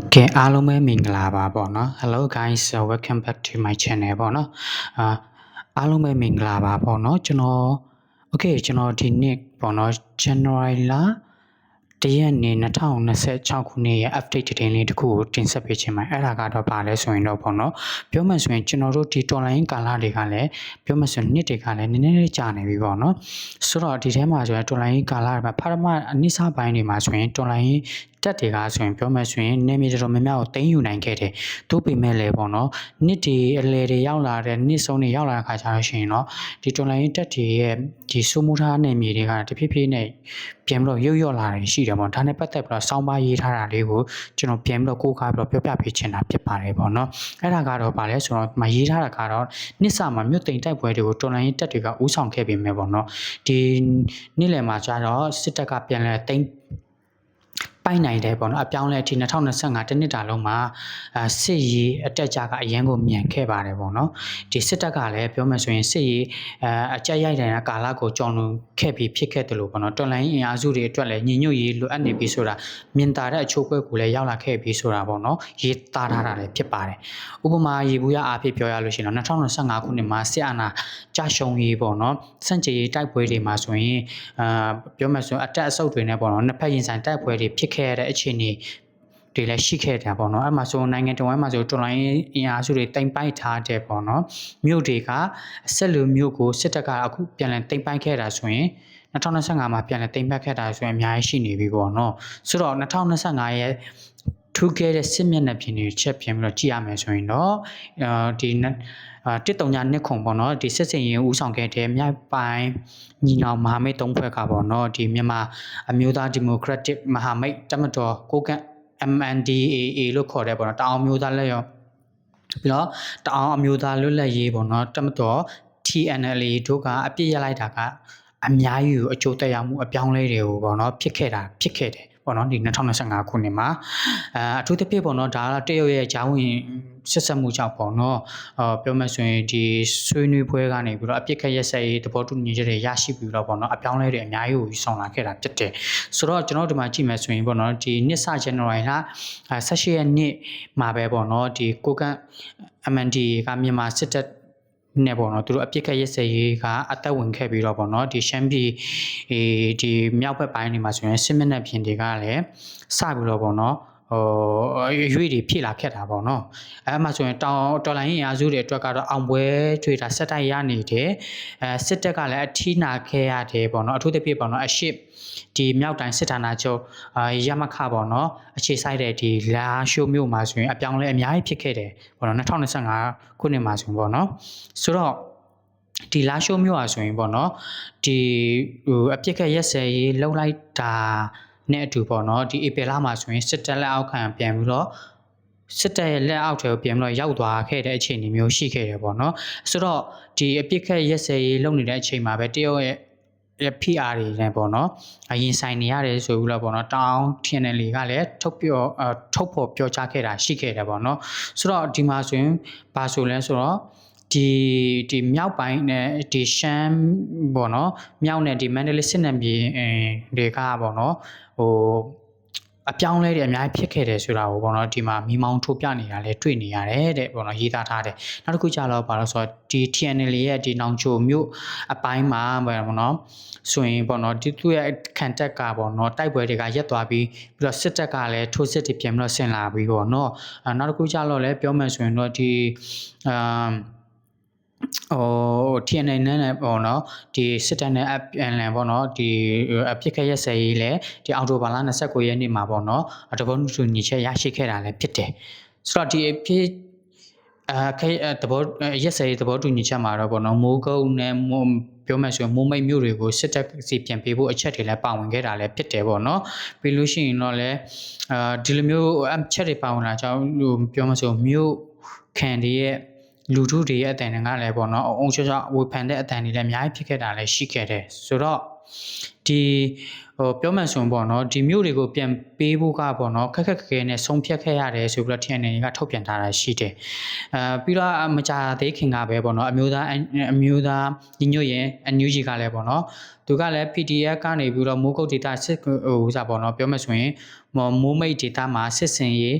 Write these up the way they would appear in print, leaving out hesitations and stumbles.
Okay အားလုံးပဲမင်္ဂလာပါပေါ့နော် Hello guys, welcome back to my channel ပေါ့နော်အားလုံးပဲမင်္ဂလာပါပေါ့နော်ကျွန်တော်ဒီနေ့ပေါ့နော် January လ1ရက်နေ့2026ခုနှစ်ရဲ့ update သတင်းလေးတစ်ခုကိုတင်ဆက်ပေးချင်ပါတယ်အဲ့ဒါကတော့ဘာလဲဆိုရင်တော့ပေါ့နော်ပြောမှဆိုရင်ကျွန်တော်တို့ဒီ online ကာလတွေကလည်းပြောမှဆိုရင်နှစ်တွေကလည်းနည်းနည်းလေးကြာနေပြီပေါ့နော်ဆိုတော့ဒီထဲမှာဆိုရင် online ကာလမှာပထမအနည်းစားပိုင်းတွေမှာဆိုရင် online တက်တွေကဆိုရင်ပြောမှဆိုရင်နေမြေတော်တော်များများကိုတင်ယူနိုင်ခဲ့တယ်။သို့ပေမဲ့လည်းပေါ့နော်နှစ်ဒီအလဲတွေရောက်လာတဲ့နှစ်ဆုံးတွေရောက်လာတဲ့ခါကျတော့ရှင်เนาะဒီတော်လိုင်းတက်တွေရဲ့ဒီစိုးမိုးထားနေမြေတွေကတဖြည်းဖြည်းနဲ့ပြန်ပြီးတော့ရုပ်ရော့လာတယ်ရှိတယ်ပေါ့။ဒါနဲ့ပတ်သက်ပြီးတော့စောင်းပါရေးထားတာလေးကိုကျွန်တော်ပြန်ပြီးတော့ကိုးကားပြီးတော့ပြောပြပေးချင်တာဖြစ်ပါတယ်ပေါ့နော်။အဲ့ဒါကတော့ဗာလဲဆိုတော့မရေးထားတာကတော့နှစ်စမှာမြို့သိမ်တိုက်ပွဲတွေကိုတော်လိုင်းတက်တွေကဥဆောင်ခဲ့ပြီးမြဲပေါ့နော်။ဒီနေ့လယ်မှာကျတော့စစ်တပ်ကပြန်လဲသိမ်ပိုင်နိုင်တယ်ပေါ့နော်အပြောင်းလဲအထိ2025တနှစ်တာလုံးမှာစစ်ရေးအတက်ကြကအရန်ကိုမြန်ခဲ့ပါတယ်ပေါ့နော်ဒီစစ်တပ်ကလည်းပြောမှဆိုရင်စစ်ရေးအကြက်ရိုက်တဲ့ကာလကိုကြော်လွန်ခဲ့ပြီးဖြစ်ခဲ့တယ်လို့ပေါ့နော်တော်လိုင်းအင်အားစုတွေအတွက်လည်းညီညွတ်ရေးလိုအပ်နေပြီဆိုတာမြင်သာတဲ့အချိုးကွက်ကိုလည်းရောက်လာခဲ့ပြီးဆိုတာပေါ့နော်ရေးသားထားတာလည်းဖြစ်ပါတယ်ဥပမာရေဘူးရအားဖြင့်ပြောရလို့ရှိရင်တော့2025ခုနှစ်မှာစစ်အာဏာကြာရှုံးရေးပေါ့နော်စန့်ကျင်ရေးတိုက်ပွဲတွေမှာဆိုရင်ပြောမှဆိုရင်အတက်အဆုတ်တွေနဲ့ပေါ့နော်နှစ်ဖက်ရင်ဆိုင်တိုက်ပွဲတွေဖြစ်ခဲ့တဲ့အခြေအနေတွေလည်းရှိခဲ့တာပေါ့နော်အဲ့မှာဆိုနိုင်ငံတော်ဝန်မှာဆိုတော်လိုင်းအင်အားစုတွေတင်ပိုက်ထားတဲ့ပေါ့နော်မြို့တွေကဆက်လူမြို့ကိုစစ်တပ်ကအခုပြန်လည်တင်ပိုက်ခဲ့တာဆိုရင်2025မှာပြန်လည်တင်ပိုက်ခဲ့တာဆိုရင်အများကြီးရှိနေပြီပေါ့နော်ဆိုတော့2025ရဲ့ထူးခဲ့တဲ့စစ်မျက်နှာပြင်တွေချက်ပြင်ပြီးတော့ကြည့်ရမယ်ဆိုရင်တော့ဒီ139နှစ်ခုပေါ့နော်ဒီစစ်စင်ရင်ဦးဆောင်ခဲ့တဲ့မြောက်ပိုင်းညီနောင်မဟာမိတ်၃ဖွဲ့ကပေါ့နော်ဒီမြန်မာအမျိုးသားဒီမိုကရက်တစ်မဟာမိတ်တပ်မတော်ကိုကန့် MNDAA လို့ခေါ်တဲ့ပေါ့နော်တအောင်မျိုးသားလက်ရောပြီးတော့တအောင်အမျိုးသားလွတ်လပ်ရေးပေါ့နော်တပ်မတော် TNLA တို့ကအပြစ်ရလိုက်တာကအများကြီးကိုအကျိုးသက်ရောက်မှုအပြောင်းလဲတွေကိုပေါ့နော်ဖြစ်ခဲ့တယ်ပေါ့နော်ဒီ2025ခုနှစ်မှာအထူးသဖြင့်ပေါ့နော်ဒါကတရုတ်ရဲ့ဂျာဝင်ဆက်ဆက်မှုကြောင့်ပေါ့နော်ပြောမှဆိုရင်ဒီဆွေးနွေးပွဲကနေပြီးတော့အပြစ်ခက်ရက်စက်ရေးသဘောတူညီချက်တွေရရှိပြီးတော့ပေါ့နော်အပြောင်းလဲတွေအများကြီးကိုဆောင်လာခဲ့တာဖြစ်တယ်ဆိုတော့ကျွန်တော်တို့ဒီမှာကြည့်မယ်ဆိုရင်ပေါ့နော်ဒီနှစ်စ January လ18ရက်နေ့မှာပဲပေါ့နော်ဒီကိုကန့် MND ကမြန်မာစစ်တပ်နဲ့ပေါ့နော်သူတို့အပြစ်ခက်ရက်စက်ရေးကအသက်ဝင်ခဲ့ပြီးတော့ပေါ့နော်ဒီရှမ်းပြည်ဒီမြောက်ဘက်ပိုင်းတွေမှာဆိုရင်စစ်မျက်နှာပြင်တွေကလည်းစပြီးတော့ပေါ့နော်ရွေးတွေဖြစ်လာခဲ့တာပေါ့နော်အဲ့မှာဆိုရင်တော်လိုင်းရင်အားစုတွေအတွက်ကတော့အောင်ပွဲထွေတာစက်တိုက်ရနေတယ်စစ်တပ်ကလည်းအထီးနာခဲ့ရတယ်ပေါ့နော်အထူးသဖြင့်ပေါ့နော်အရှိဒီမြောက်တိုင်းစစ်ဌာနချုပ်ရမခပေါ့နော်အခြေဆိုင်တဲ့ဒီလာရှိုးမြို့မှာဆိုရင်အပြောင်းလဲအများကြီးဖြစ်ခဲ့တယ်ပေါ့နော်2025ခုနှစ်မှာဆိုရင်ပေါ့နော်ဆိုတော့ဒီလာရှိုးမြို့อ่ะဆိုရင်ပေါ့နော်ဒီအပြစ်ခက်ရက်စဲရေးလှုပ်လိုက်တာနဲ့အတူပေါ့နော်ဒီဧပြီလမှာဆိုရင်စစ်တပ်လက်အောက်ခံပြန်ပြီးတော့စစ်တပ်ရဲ့လက်အောက်ထဲကိုပြန်ပြီးတော့ရောက်သွားခဲ့တဲ့အခြေအနေမျိုးရှိခဲ့တယ်ပေါ့နော်ဆိုတော့ဒီအပြစ်ခက်ရက်စဲရေးလုပ်နေတဲ့အချိန်မှာပဲတရုတ်ရဲ့PR တွေနဲ့ပေါ့နော်အရင်ဆိုင်နေရတယ်ဆိုပြီးတော့ပေါ့နော်တောင်း TNL ကလည်းထုတ်ဖော်ပြောကြားခဲ့တာရှိခဲ့တယ်ပေါ့နော်ဆိုတော့ဒီမှာဆိုရင်ဘာဆိုလဲဆိုတော့ဒီမြောက်ပိုင်းနဲ့ဒီရှမ်းပေါ့နော်မြောက်နဲ့ဒီမန္တလေးစစ်နယ်မြေတွေကပေါ့နော်ဟိုအပြောင်းလဲတွေအများကြီးဖြစ်ခဲ့တယ်ဆိုတာကိုပေါ့နော်ဒီမှာမိမောင်းထိုးပြနေတာလည်းတွေ့နေရတယ်တဲ့ပေါ့နော်ရေးသားထားတယ်နောက်တစ်ခုကျတော့ဘာလို့ဆိုတော့ဒီ TNL ရဲ့ဒီနောင်ချိုမြို့အပိုင်းမှာပေါ့နော်ဆိုရင်ပေါ့နော်ဒီသူ့ရဲ့ခံတက်ကပေါ့နော်တိုက်ပွဲတွေကရက်သွားပြီးတော့စစ်တပ်ကလည်းထိုးစစ်တွေပြန်ပြီးတော့ဆင်လာပြီးပေါ့နော်နောက်တစ်ခုကျတော့လည်းပြောမှဆိုရင်တော့ဒီTNL နဲ့ပေါ့နော်ဒီစစ်တပ်နဲ့ PNL ပေါ့နော်ဒီအပြစ်ခက်ရက်စဲရေးလဲဒီအော်တိုဘာလ29ရက်နေ့မှာပေါ့နော်တဘောတူညီချက်ရရှိခဲ့တာလည်းဖြစ်တယ်ဆိုတော့ဒီအဖြစ်သဘောရက်စဲရေးသဘောတူညီချက်မှာတော့ပေါ့နော်မိုးကုတ်နဲ့ပြောမှဆိုရင်မိုးမိတ်မြို့တွေကိုစစ်တပ်စီပြန်ပေးဖို့အချက်တွေလည်းပါဝင်ခဲ့တာလည်းဖြစ်တယ်ပေါ့နော်ပြီးလို့ရှိရင်တော့လည်းဒီလိုမျိုးအချက်တွေပါဝင်လာကြောင်းပြောမှဆိုမြို့ခံတွေရဲ့လူထုတွေရဲ့အတန်တွေကလည်းပေါ့နော်အုံချောချောဝေဖန်တဲ့အတန်တွေလည်းအများကြီးဖြစ်ခဲ့တာလည်းရှိခဲ့တယ်ဆိုတော့ဒီပြောမှဆိုရင်ပေါ့နော်ဒီမြို့တွေကိုပြန်ပေးဖို့ကပေါ့နော်ခက်ခဲနဲ့ဆုံးဖြတ်ခဲ့ရတယ်ဆိုပြီးတော့ TNL ကထုတ်ပြန်ထားတာရှိတယ်ပြီးတော့မကြာသေးခင်ကပဲပေါ့နော်အမျိုးသားညီညွတ်ရင် NUG ကလည်းပေါ့နော်သူကလည်း PDF ကနေပြီးတော့မိုးကုတ်ဒေတာစစ်စားပေါ့နော်ပြောမှဆိုရင် မိုးမိတ်ဒေတာမှာစစ်စင်ရေး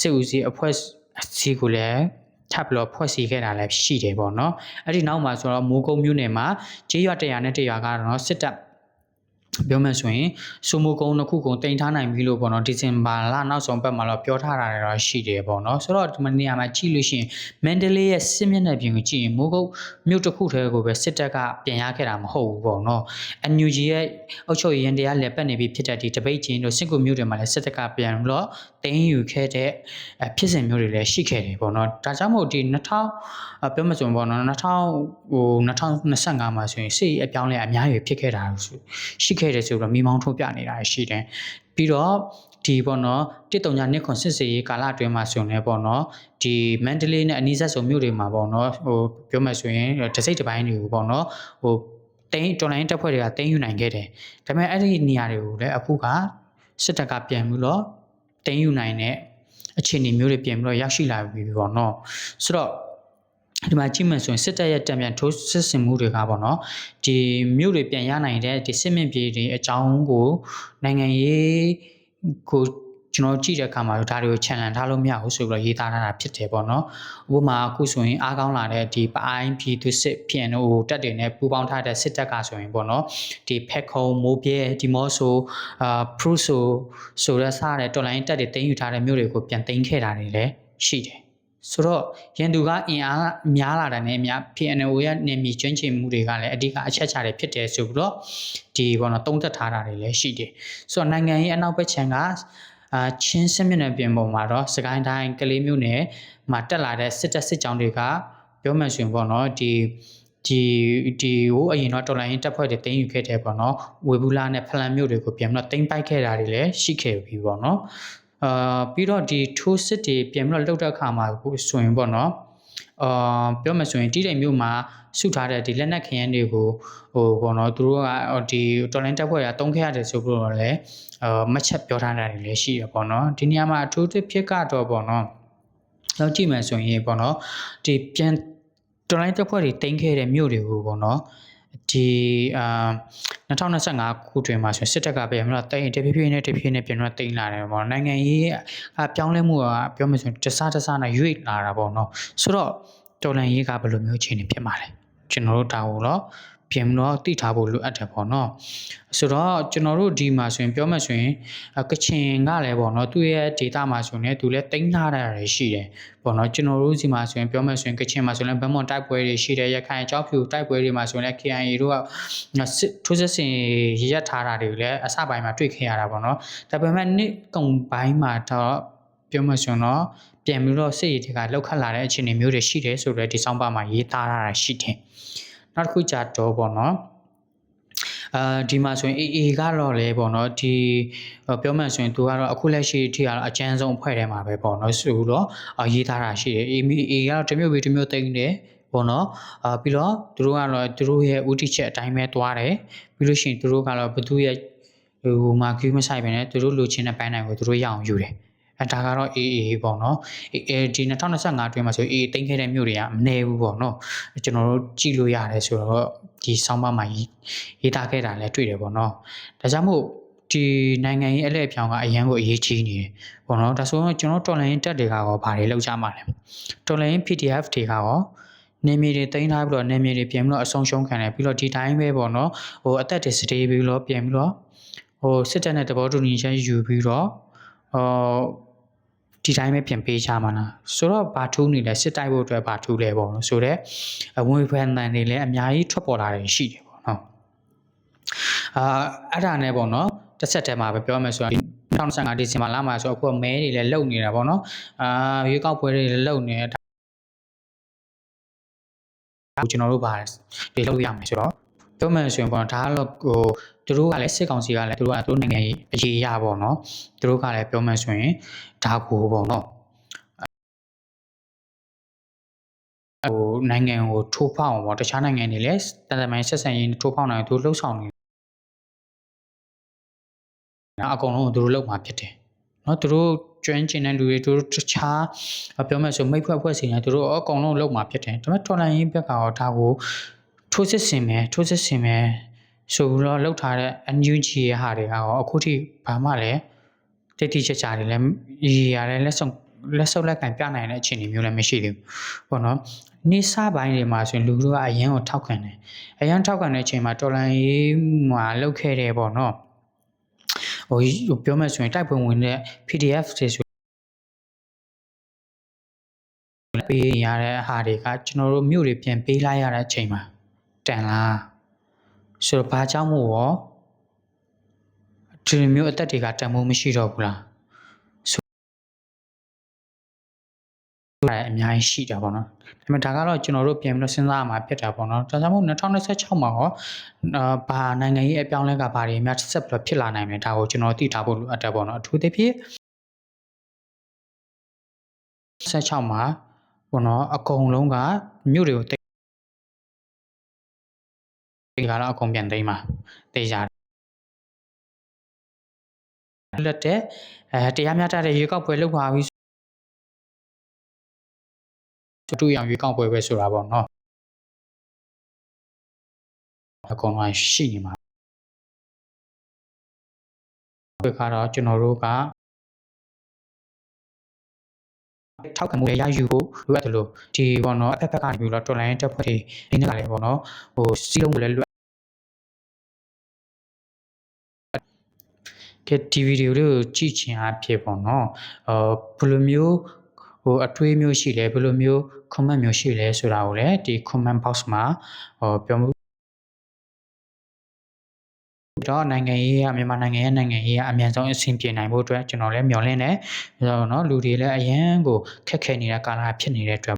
စစ်ဦးစီးအဖွဲ့အစည်းကိုလည်းထပ်ပြီးတော့ဖွဲ့စည်းခဲ့တာလည်းရှိတယ်ပေါ့နော်အဲ့ဒီနောက်မှာဆိုတော့မိုးကုတ်မြို့နယ်မှာကျေးရွာ100နဲ့100ကတော့စစ်တပ်ပြောမှဆိုရင်စူမိုကုန်းတစ်ခုကိုတင်ထားနိုင်ပြီလို့ပေါ့နော်ဒီဇင်ဘာလနောက်ဆုံးပတ်မှာတော့ပြောထားတာတော့ရှိတယ်ပေါ့နော်ဆိုတော့ဒီနေရာမှာကြည့်လို့ရှိရင်မန္တလေးရဲ့စစ်မျက်နှာပြင်ကိုကြည့်ရင်မိုးကုတ်မြို့တစ်ခုတည်းကိုပဲစစ်တပ်ကပြန်ရခဲ့တာမဟုတ်ဘူးပေါ့နော်NUG ရဲ့အုပ်ချုပ်ရေးတရားလက်ပတ်နေပြီဖြစ်တဲ့ဒီတပိတ်ချင်းတို့စစ်ကူမြို့တွေမှာလည်းစစ်တပ်ကပြန်ပြီးတော့တင်းယူခဲ့တဲ့ဖြစ်စဉ်မျိုးတွေလည်းရှိခဲ့တယ်ပေါ့နော်ဒါကြောင့်မို့ဒီ2000ပြောမှဆိုရင်ပေါ့နော်2025မှာဆိုရင်စစ်ရေးအပြောင်းလဲအများကြီးဖြစ်ခဲ့တာရှိခဲ့တယ်ဆိုတော့မိမောင်းထုတ်ပြနေတာရှိတယ်ပြီးတော့ဒီပေါ့နော်139နှစ်ခွန်စစ်စေးရေးကာလအတွင်းမှာဆိုနေပေါ့နော်ဒီမန္တလေးနဲ့အနီးဆက်ဆုံးမြို့တွေမှာပေါ့နော်ပြောမှဆိုရင်တစိတ်တစ်ပိုင်းတွေကိုပေါ့နော်တင်းတော်လိုင်းတပ်ဖွဲ့တွေကတင်းယူနိုင်ခဲ့တယ်ဒါပေမဲ့အဲ့ဒီနေရာတွေကိုလည်းအခုကစစ်တပ်ကပြန်ပြီးတော့တင်းယူနိုင်တဲ့အခြေအနေမျိုးတွေပြန်ပြီးတော့ရောက်ရှိလာပြီပေါ့နော်ဆိုတော့ဒီမှာကြည့်မှဆိုရင်စစ်တပ်ရဲ့တံပြန်ထိုးစစ်ဆင်မှုတွေကပေါ့နော်ဒီမြို့တွေပြန်ရနိုင်တဲ့ဒီစစ်မြင့်ပြည်တွေအကြောင်းကိုနိုင်ငံရေးကိုကျွန်တော်ကြည့်တဲ့အခါမှာဒါတွေကိုချန်လန်ထားလို့မရဘူးဆိုပြီးတော့ရေးသားထားတာဖြစ်တယ်ပေါ့နော်ဥပမာအခုဆိုရင်အားကောင်းလာတဲ့ဒီပအိုင်းပြည်သူစစ်ပြန်တို့တက်တွေနဲ့ပူးပေါင်းထားတဲ့စစ်တပ်ကဆိုရင်ပေါ့နော်ဒီဖက်ခုံမိုးပြဲဒီမော့ဆိုဖရူဆိုတဲ့စားတဲ့တော်လိုင်းတက်တွေတင်းယူထားတဲ့မြို့တွေကိုပြန်တင်းခဲ့တာတွေလည်းရှိတယ်ဆိုတော့ရန်သူကအင်အားများလာတဲ့နဲ့အများ PNO ရဲ့နေမြေကျွမ်းကျင်မှုတွေကလည်းအဓိကအချက်ချတွေဖြစ်တယ်ဆိုပြီးတော့ဒီဘောနော်တုံးသက်ထားတာတွေလည်းရှိတယ်ဆိုတော့နိုင်ငံရေးအနောက်ဘက်ခြမ်းကချင်းစစ်မျက်နှာပြင်ပေါ်မှာတော့စကိုင်းတိုင်းကလေးမြို့နယ်မှာတက်လာတဲ့စစ်တပ်စစ်ကြောင်းတွေကပြောမှဆိုရင်ပေါ့နော်ဒီဟိုအရင်တော့တော်လိုင်းတပ်ဖွဲ့တွေတင်းယူခဲ့တယ်ပေါ့နော်ဝေဘူးလာနဲ့ဖလန်မြို့တွေကိုပြန်ပြီးတော့တင်းပိုက်ခဲ့တာတွေလည်းရှိခဲ့ပြီပေါ့နော်ပြီးတော့ဒီထိုးစစ်တွေပြန်ပြီးတော့လှုပ်တဲ့အခါမှာဆိုရင်ပေါ့နော်ပြောမှဆိုရင်တိတိမ်မြို့မှာစုထားတဲ့ဒီလက်နက်ခရမ်းတွေကိုပေါ့နော်သူတို့ကဒီတော်လိုင်းတပ်ဖွဲ့ကတုံးခဲ့ရတယ်ဆိုပြီးတော့လည်းမှတ်ချက်ပြောထားတာတွေလည်းရှိရပေါ့နော်ဒီနေရာမှာအထူးသဖြင့်ကတော့ပေါ့နော်တော့ကြည့်မယ်ဆိုရင်ပေါ့နော်ဒီပြန်တော်လိုင်းတပ်ဖွဲ့တွေတင်းခဲ့တဲ့မြို့တွေကိုပေါ့နော်ဒီ2025ခုတွင်မှာဆိုစစ်တပ်ကပြန်ပြီးတော့တိတ်တဖြည်းဖြည်းနဲ့ပြန်တော့တိတ်လာတယ်ပေါ့နိုင်ငံရေးပြောင်းလဲမှုကပြောမယ်ဆိုရင်တစားနဲ့ရွေ့လာတာပေါ့နော်ဆိုတော့တော်လှန်ရေးကဘယ်လိုမျိုးအခြေအနေဖြစ်မှာလဲကျွန်တော်တို့ဒါကိုတော့ပြန်ပြီးတော့သိထားဖို့လိုအပ်တယ်ပေါ့နော်ဆိုတော့ကျွန်တော်တို့ဒီမှာဆိုရင်ပြောမှဆိုရင်ကချင်ကလည်းပေါ့နော်သူ့ရဲ့ data မှာဆိုရင်သူလည်းတိန်းထားတာတွေရှိတယ်ပေါ့နော်ကျွန်တော်တို့ဒီမှာဆိုရင်ပြောမှဆိုရင်ကချင်မှာဆိုရင်ဗန်းမွန်တိုက်ပွဲတွေရှိတယ်ရခိုင်ကြောက်ဖြူတိုက်ပွဲတွေမှာဆိုရင်လည်း KIA တို့ကထိုးစစ်ဆင်ရက်ထားတာတွေလည်းအစပိုင်းမှာတွေ့ခဲ့ရတာပေါ့နော်ဒါပေမဲ့နှစ်ကုန်ပိုင်းမှာတော့ပြောမှဆိုရင်တော့ပြန်ပြီးတော့စစ်ရေးတွေကလောက်ခတ်လာတဲ့အခြေအနေမျိုးတွေရှိတယ်ဆိုတော့ဒီစောင်းပါမှာရေးသားထားတာရှိတယ်နောက်တစ်ခုကြတော့ပေါ့နော်ဒီမှာဆိုရင် AA ကတော့လည်းပေါ့နော်ဒီပြောမှဆိုရင်သူကတော့အခုလက်ရှိထိကတော့အကျန်းဆုံးအဖွဲ့ထဲမှာပဲပေါ့နော်ဆိုတော့ရေးထားတာရှိတယ် AA ကတော့တစ်မျိုးပြီးတစ်မျိုးတိတ်တယ်ပေါ့နော်ပြီးတော့သူတို့ကတော့သူတို့ရဲ့ဥတီချက်အတိုင်းပဲသွားတယ်ပြီးလို့ရှိရင်သူတို့ကတော့ဘသူရဲ့ဟိုမှာကြီးမဆိုင်ပဲねသူတို့လိုချင်တဲ့ပိုင်းတိုင်းကိုသူတို့ရအောင်ယူတယ်ဒါကတော့ AA ပေါ့နော်ဒီ2025အတွင်းမှာဆို AA တင်ခဲ့တဲ့မြို့တွေကမနေဘူးပေါ့နော်ကျွန်တော်တို့ကြည့်လို့ရတယ်ဆိုတော့ဒီဆောင်းပါးမှာရေးသားခဲ့တာလည်းတွေ့တယ်ပေါ့နော်ဒါကြောင့်မို့ဒီနိုင်ငံရေးအလဲအပြောင်းကအရန်ကိုအရေးကြီးနေတယ်ပေါ့နော်ဒါဆိုတော့ကျွန်တော်တော်လိုင်းတက်တွေကရောဘာတွေလောက်ကြမှာလဲတော်လိုင်း PDF တွေကရောနေမြေတွေတင်ထားပြီးတော့နေမြေတွေပြန်ပြီးတော့အဆုံးရှုံးခံတယ်ပြီးတော့ဒီတိုင်းပဲပေါ့နော်ဟိုအသက်တွေစတေးပြီးတော့ပြန်ပြီးတော့ဟိုစစ်တပ်နဲ့တဘောတူညီချက်ယူပြီးတော့ဒီတိုင်းပဲပြန်ပေးချမှာလားဆိုတော့ဘာထူးနေလဲစစ်တိုက်ဖို့အတွက်ဘာထူးလဲပေါ့နော်ဆိုတော့ဝင်ဖန်တန်တွေလည်းအများကြီးထွက်ပေါ်လာတယ်ရှိတယ်ပေါ့နော်အဲ့ဒါနဲ့ပေါ့နော်တစ်ဆက်တည်းမှာပဲပြောမယ်ဆိုတော့2025ဒီဇင်ဘာလမှာဆိုအခုမဲတွေလည်းလုံနေတာပေါ့နော်ရွေးကောက်ပွဲတွေလည်းလုံနေတာကျွန်တော်တို့ဘာတွေလုပ်ရမယ်ဆိုတော့ပြောမယ်ဆိုရင်ပေါ့ဒါကတော့ဟိုသူတို့ကလည်းစစ်ကောင်စီကလည်းသူတို့နိုင်ငံရေးအရေးရပေါ့နော်သူတို့ကလည်းပြောမယ်ဆိုရင်ဒါကိုပေါ့နော်ဟိုနိုင်ငံကိုထိုးဖောက်အောင်ပေါ့တခြားနိုင်ငံတွေလည်းတန်တမိုင်းဆက်ဆံရေးထိုးဖောက်နိုင်သူလှုပ်ဆောင်နေအကုန်လုံးကိုသူတို့လုပ်မှာဖြစ်တယ်နော်သူတို့ကျွမ်းကျင်တဲ့လူတွေသူတို့တခြားပြောမယ်ဆိုမိတ်ဖွဲ့စီနေသူတို့အကုန်လုံးလုပ်မှာဖြစ်တယ်ဒါပေမဲ့တော်လိုင်းရေးဘက်ကတော့ဒါကိုထိုးစစ်ဆင်မယ်ဆိုပြီးတော့လောက်ထားတဲ့ NUG ရဲ့ဟာတွေကတော့အခုထိဘာမှလည်း တိတ်တိကျကျတွေလည်းရေရတယ်လက်ဆုပ်လက်ကင်ပြနိုင်တဲ့အခြေအနေမျိုးလည်းမရှိသေးဘူးပေါ့နော်နေစပိုင်းတွေမှာဆိုရင်လူတို့ကအရန်ကိုထောက်ခံတယ်အရန်ထောက်ခံတဲ့အချိန်မှာတော်လိုင်းရေးမှာလောက်ခဲ့တယ်ပေါ့နော်ဟိုပြောမယ်ဆိုရင်တိုက်ပွဲဝင်တဲ့ PDF တွေဆိုပေးရတဲ့ဟာတွေကကျွန်တော်တို့မြို့တွေပြန်ပေးလိုက်ရတဲ့အချိန်မှာတန်လားဆိုတော့ဘာကြောင့်မို့ရောဒီမျိုးအသက်တွေကတန်ဖိုးမရှိတော့ဘူးလားဆိုတော့အများကြီးရှိတာပေါ့နော်ဒါပေမဲ့ဒါကတော့ကျွန်တော်တို့ပြန်ပြီးတော့စဉ်းစားရမှာဖြစ်တာပေါ့နော်ဒါကြောင့်မို့2026မှာရောဘာနိုင်ငံရေးအပြောင်းလဲကဘာတွေများဆက်ပြီးတော့ဖြစ်လာနိုင်မလဲဒါကိုကျွန်တော်သိထားဖို့လိုအပ်တယ်ပေါ့နော်အထူးသဖြင့်16မှာပေါ့နော်အကုန်လုံးကမြို့တွေကိုတိတ်ကတော့အကုန်ပြန်သိမ်းမှာတေးကြလက်တဲ့တရားမျှတတဲ့ရွေးကောက်ပွဲလုပ်ပါပြီတူရအောင်ရွေးကောက်ပွဲပဲဆိုတာပေါ့နော်အကုန်လုံးရှိနေမှာဒီကတော့ကျွန်တော်တို့ကထောက်ခံမှုရယူဖို့လိုအပ်တယ်လို့ဒီပေါ့နော်အဖက်ဖက်ကနေပြီးတော့တော်လိုင်းတက်ဖွဲ့တွေနေနေလာတယ်ပေါ့နော်ဟိုစီးလုံးကိုလည်းကဲဒီဗီဒီယိုလေးကိုကြည့်ချင်အဖြစ်ပေါ့နော်ဘယ်လိုမျိုးဟိုအထွေးမျိုးရှိလဲဘယ်လိုမျိုး comment မျိုးရှိလဲဆိုတာကိုလည်းဒီ comment box မှာပြောမှုတော့နိုင်ငံရေးကမြန်မာနိုင်ငံရဲ့နိုင်ငံရေးကအမြန်ဆုံးအဆင်ပြေနိုင်ဖို့အတွက်ကျွန်တော်လည်းမျှော်လင့်တယ်။ဆိုတော့เนาะလူတွေလည်းအရန်ကိုခက်ခဲနေတဲ့ကာလဖြစ်နေတဲ့အတွက်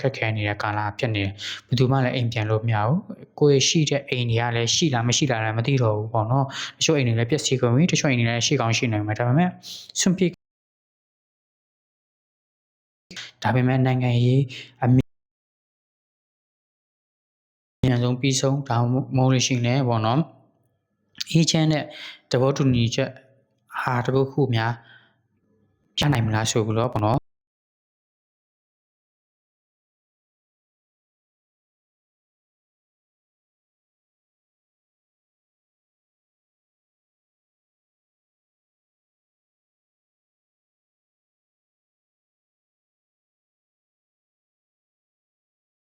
ခက်ခဲနေတဲ့ကာလဖြစ်နေတယ်။ဘယ်သူမှလည်းအိမ်ပြန်လို့မရဘူး။ကိုယ်ရှိတဲ့အိမ်တွေကလည်းရှိလားမရှိလားလည်းမသိတော့ဘူးပေါ့နော်။တချို့အိမ်တွေလည်းပျက်စီးကုန်ပြီတချို့အိမ်တွေလည်းရှိကောင်းရှိနိုင်မှာဒါပေမဲ့စွန့်ပစ်ဒါပေမဲ့နိုင်ငံရေးအမြန်ဆုံးပြီးဆုံးဒါမှမဟုတ်လို့ရှိရင်လည်းပေါ့နော်အေးချမ်းတဲ့သဘောတူညီချက်ဟာတပုတ်ခုများပြနိုင်မလားဆိုပြီးတော့ပေါ့နော်